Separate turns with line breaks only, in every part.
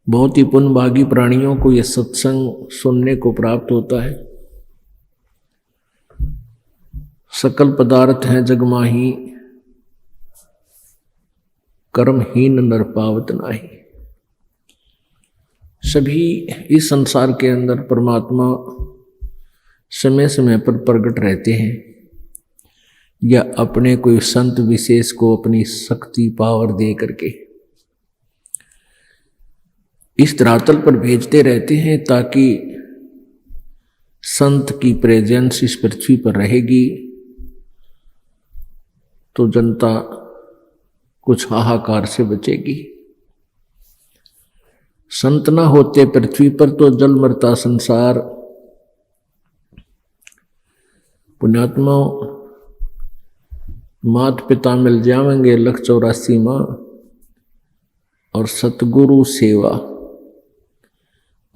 बहुत ही पुण्यभागी प्राणियों को यह सत्संग सुनने को प्राप्त होता है। सकल पदार्थ हैं जगमाही, कर्महीन नर पावत नाही। सभी इस संसार के अंदर परमात्मा समय समय पर प्रकट रहते हैं या अपने कोई संत विशेष को अपनी शक्ति पावर दे करके इस धरातल पर भेजते रहते हैं, ताकि संत की प्रेजेंस इस पृथ्वी पर रहेगी तो जनता कुछ हाहाकार से बचेगी। संत ना होते पृथ्वी पर तो जल मरता संसार। पुण्यात्मा मात पिता मिल जाएंगे 184 माँ, और सतगुरु सेवा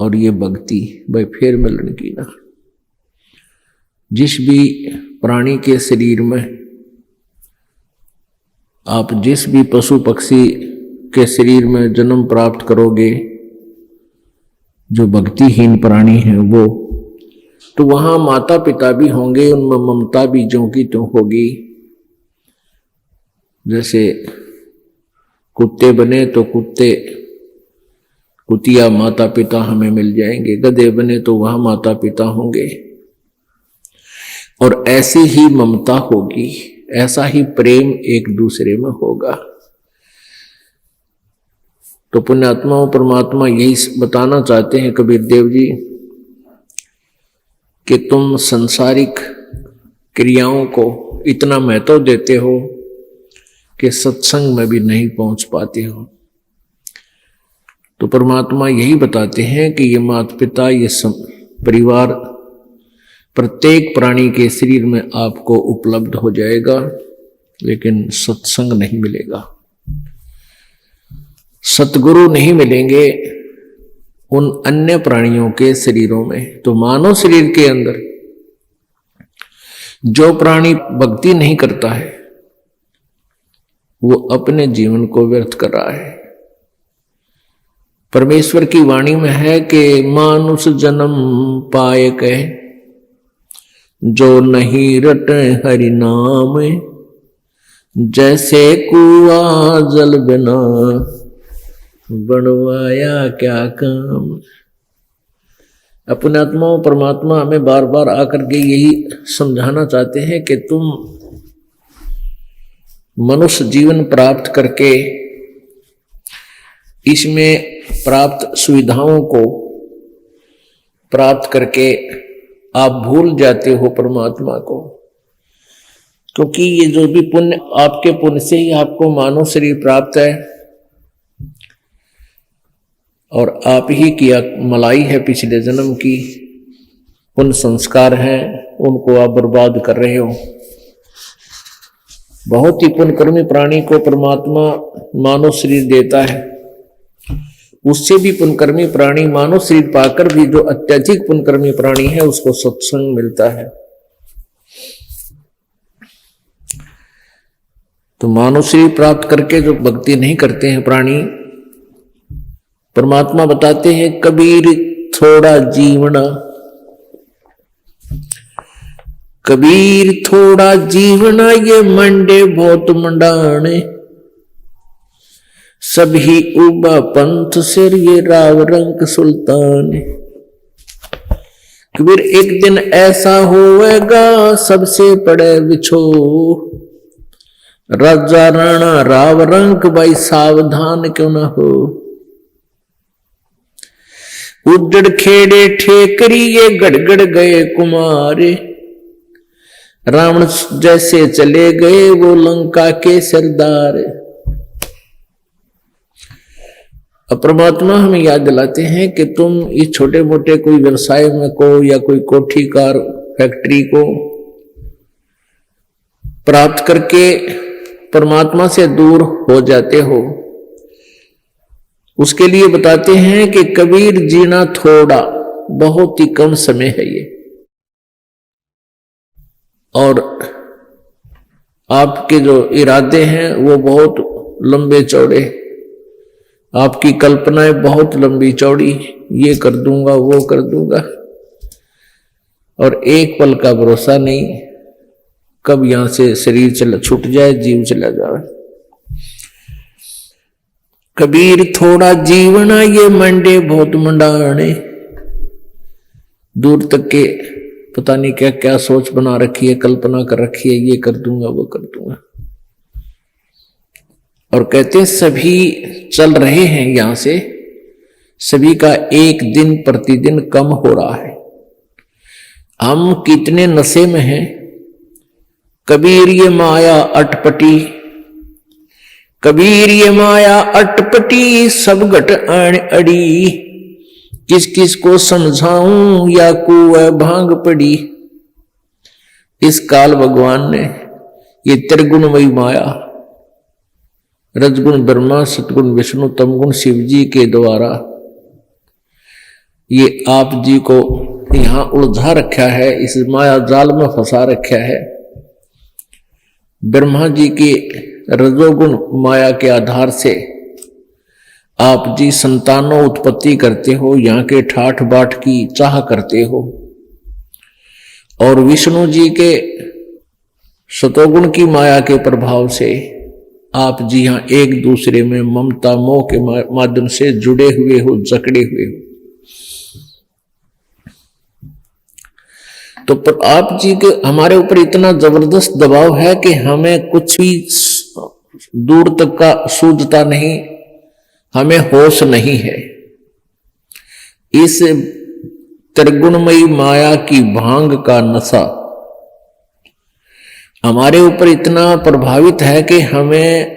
और ये भक्ति भाई फिर मिलन की ना। जिस भी प्राणी के शरीर में आप जिस भी पशु पक्षी के शरीर में जन्म प्राप्त करोगे, जो भक्तिहीन प्राणी है वो, तो वहां माता पिता भी होंगे, उनमें ममता भी ज्यों की त्यों होगी। जैसे कुत्ते बने तो कुतिया माता पिता हमें मिल जाएंगे, गधे बने तो वहां माता पिता होंगे, और ऐसी ही ममता होगी, ऐसा ही प्रेम एक दूसरे में होगा। तो पुण्यात्मा परमात्मा यही बताना चाहते हैं कबीर देव जी कि तुम सांसारिक क्रियाओं को इतना महत्व देते हो कि सत्संग में भी नहीं पहुंच पाते हो। तो परमात्मा यही बताते हैं कि ये माता पिता, ये परिवार प्रत्येक प्राणी के शरीर में आपको उपलब्ध हो जाएगा, लेकिन सत्संग नहीं मिलेगा, सतगुरु नहीं मिलेंगे उन अन्य प्राणियों के शरीरों में। तो मानव शरीर के अंदर जो प्राणी भक्ति नहीं करता है वो अपने जीवन को व्यर्थ कर रहा है। परमेश्वर की वाणी में है कि मानुष जन्म पाए कह जो नहीं रटे हरि नाम, जैसे कुआं जल बिना बनवाया क्या काम। अपने आत्मा परमात्मा हमें बार बार आकर के यही समझाना चाहते हैं कि तुम मनुष्य जीवन प्राप्त करके इसमें प्राप्त सुविधाओं को प्राप्त करके आप भूल जाते हो परमात्मा को, क्योंकि ये जो भी पुण्य, आपके पुण्य से ही आपको मानव शरीर प्राप्त है, और आप ही की मलाई है पिछले जन्म की, पुण्य संस्कार हैं, उनको आप बर्बाद कर रहे हो। बहुत ही पुण्यकर्मी प्राणी को परमात्मा मानव शरीर देता है, उससे भी पुण्यकर्मी प्राणी मानव शरीर पाकर भी जो अत्यधिक पुण्यकर्मी प्राणी है उसको सत्संग मिलता है। तो मानव शरीर प्राप्त करके जो भक्ति नहीं करते हैं प्राणी, परमात्मा बताते हैं कबीर थोड़ा जीवना, कबीर थोड़ा जीवना ये मंडे बहुत मंडाने, सभी उबा पंथ सिर ये राव रंग सुल्तान। कबीर एक दिन ऐसा होएगा सबसे पड़े बिछो, राजा राणा राव रंग भाई सावधान क्यों ना हो। उजड़ खेड़े ठेकरी ये गड़गड़ गए कुमारे, रावण जैसे चले गए वो लंका के सरदार। अब परमात्मा हमें याद दिलाते हैं कि तुम इस छोटे मोटे कोई व्यवसाय में को या कोई कोठी कार फैक्ट्री को प्राप्त करके परमात्मा से दूर हो जाते हो। उसके लिए बताते हैं कि कबीर जीना थोड़ा, बहुत ही कम समय है ये, और आपके जो इरादे हैं वो बहुत लंबे चौड़े, आपकी कल्पनाएं बहुत लंबी चौड़ी, ये कर दूंगा वो कर दूंगा, और एक पल का भरोसा नहीं, कब यहां से शरीर छूट जाए, जीव चला जाए। कबीर थोड़ा जीवना ये मंडे बहुत मंडाने, दूर तक के पता नहीं क्या क्या सोच बना रखी है, कल्पना कर रखी है, ये कर दूंगा वो कर दूंगा। और कहते सभी चल रहे हैं यहां से, सभी का एक दिन प्रतिदिन कम हो रहा है। हम कितने नशे में हैं। कबीर ये माया अटपटी, कबीर ये माया अटपटी, सब घट आण अड़ी, किस किस को समझाऊं या कुएं भांग पड़ी। इस काल भगवान ने ये त्रिगुणमयी माया, रजगुण ब्रह्मा, सतगुण विष्णु, तमगुण शिव जी के द्वारा ये आप जी को यहां उलझा रखा है, इस माया जाल में फंसा रखा है। ब्रह्मा जी की रजोगुण माया के आधार से आप जी संतानों उत्पत्ति करते हो, यहाँ के ठाठ बाट की चाह करते हो, और विष्णु जी के सतोगुण की माया के प्रभाव से आप जी यहाँ एक दूसरे में ममता मोह के माध्यम से जुड़े हुए हो, जकड़े हुए हो। तो पर आप जी के हमारे ऊपर इतना जबरदस्त दबाव है कि हमें कुछ भी दूर तक का सूझता नहीं, हमें होश नहीं है। इस त्रिगुणमयी माया की भांग का नशा हमारे ऊपर इतना प्रभावित है कि हमें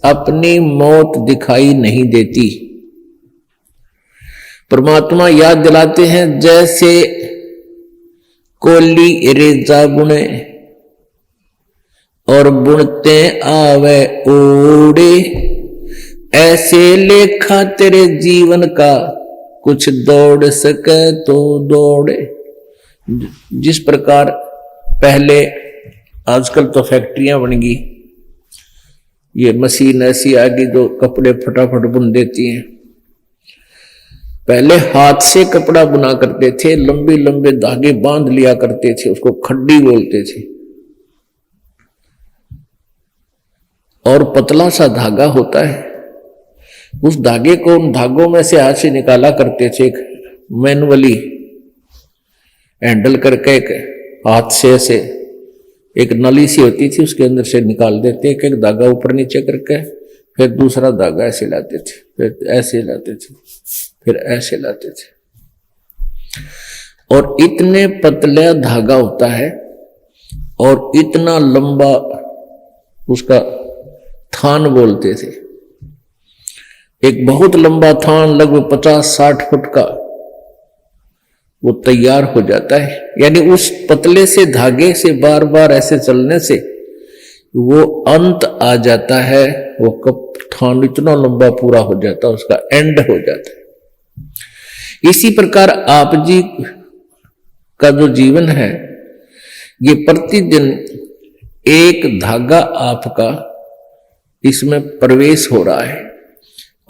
अपनी मौत दिखाई नहीं देती। परमात्मा याद दिलाते हैं, जैसे कोली रेजा बुने और बुनते आवे ओड़े, ऐसे लेखा तेरे जीवन का कुछ दौड़ सके तो दौड़े। जिस प्रकार पहले, आजकल तो फैक्ट्रियां बन गई, ये मशीन ऐसी आ गई जो कपड़े फटाफट बुन देती हैं। पहले हाथ से कपड़ा बुना करते थे, लंबे लंबे धागे बांध लिया करते थे, उसको खड्डी बोलते थे, और पतला सा धागा होता है, उस धागे को उन धागों में से हाथ से निकाला करते थे, एक मैनुअली हैंडल करके एक हाथ से ऐसे एक नली सी होती थी, उसके अंदर से निकाल देते, एक एक धागा ऊपर नीचे करके, फिर दूसरा धागा ऐसे लाते थे, फिर ऐसे लाते थे, फिर ऐसे लाते थे, और इतने पतला धागा होता है और इतना लंबा उसका थान बोलते थे। एक बहुत लंबा थान लगभग 50-60 फुट का वो तैयार हो जाता है। यानी उस पतले से धागे से बार बार ऐसे चलने से वो अंत आ जाता है, वो कब थान इतना लंबा पूरा हो जाता है, उसका एंड हो जाता है। इसी प्रकार आप जी का जो जीवन है, ये प्रतिदिन एक धागा आपका इसमें प्रवेश हो रहा है,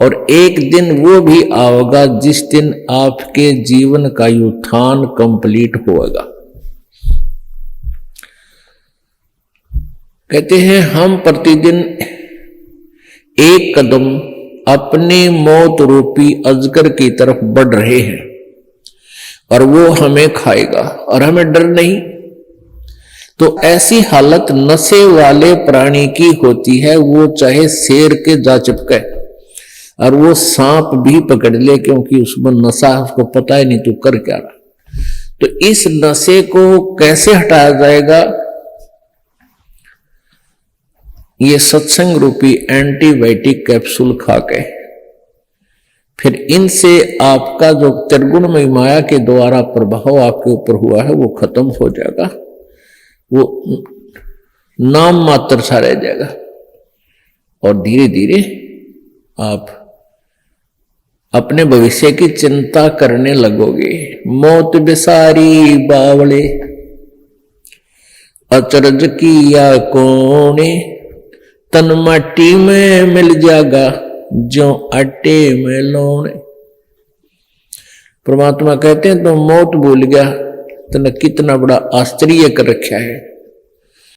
और एक दिन वो भी आएगा जिस दिन आपके जीवन का उत्थान कंप्लीट होगा। कहते हैं हम प्रतिदिन एक कदम अपने मौत रूपी अजगर की तरफ बढ़ रहे हैं, और वो हमें खाएगा और हमें डर नहीं। तो ऐसी हालत नशे वाले प्राणी की होती है, वो चाहे शेर के जा चिपके और वो सांप भी पकड़ ले, क्योंकि उसमें नशा है, उसको पता ही नहीं तू कर क्या रहा। तो इस नशे को कैसे हटाया जाएगा? ये सत्संग रूपी एंटीबायोटिक कैप्सूल खा के, फिर इनसे आपका जो त्रिगुणमयी माया के द्वारा प्रभाव आपके ऊपर हुआ है वो खत्म हो जाएगा, वो नाम मात्र सा रह जाएगा, और धीरे धीरे आप अपने भविष्य की चिंता करने लगोगे। मौत बिसारी बावले अचरज किया कोने, तन माटी में मिल जाएगा जो आटे में लौण। परमात्मा कहते हैं तो मौत भूल गया, तने कितना बड़ा आश्चर्य कर रखा है।